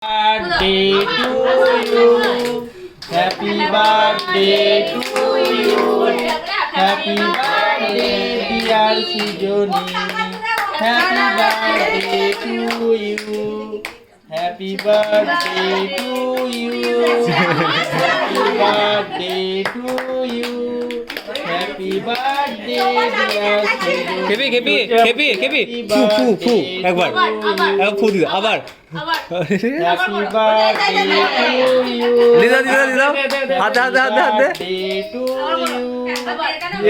birthday to you. Happy birthday to you. Happy birthday dear Sijoni. Happy birthday to you. Happy birthday to you. Happy birthday to you. Happy birthday dear Sijoni. খেপি খেপি খেপি খেপি ফু ফু ফু একবার ফু দিও আবার Happy birthday to you. দিদা দিদা দিদা হাতে হাতে হাতে হাতে Birthday to you.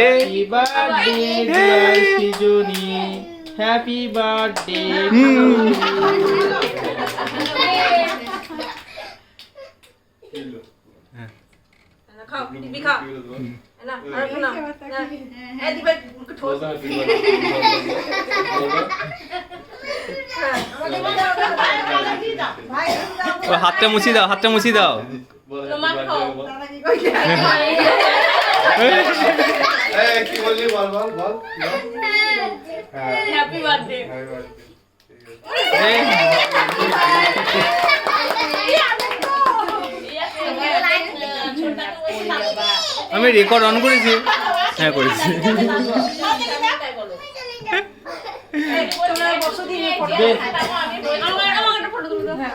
Happy birthday dear Sijoni. Happy birthday to you. খাও টিপি খাও না আর কোনো না এই দিবে ঠোস ও হাতটা মুছি দাও হাতটা মুছি দাও তোমার খাও কি বললি বল বল বল হ্যাপি বার্থডে আমি রেকর্ড অন করেছি হ্যাঁ করেছি তোমরা বসো দিয়ে ফটো আমার একটা ফটো তুলে দাও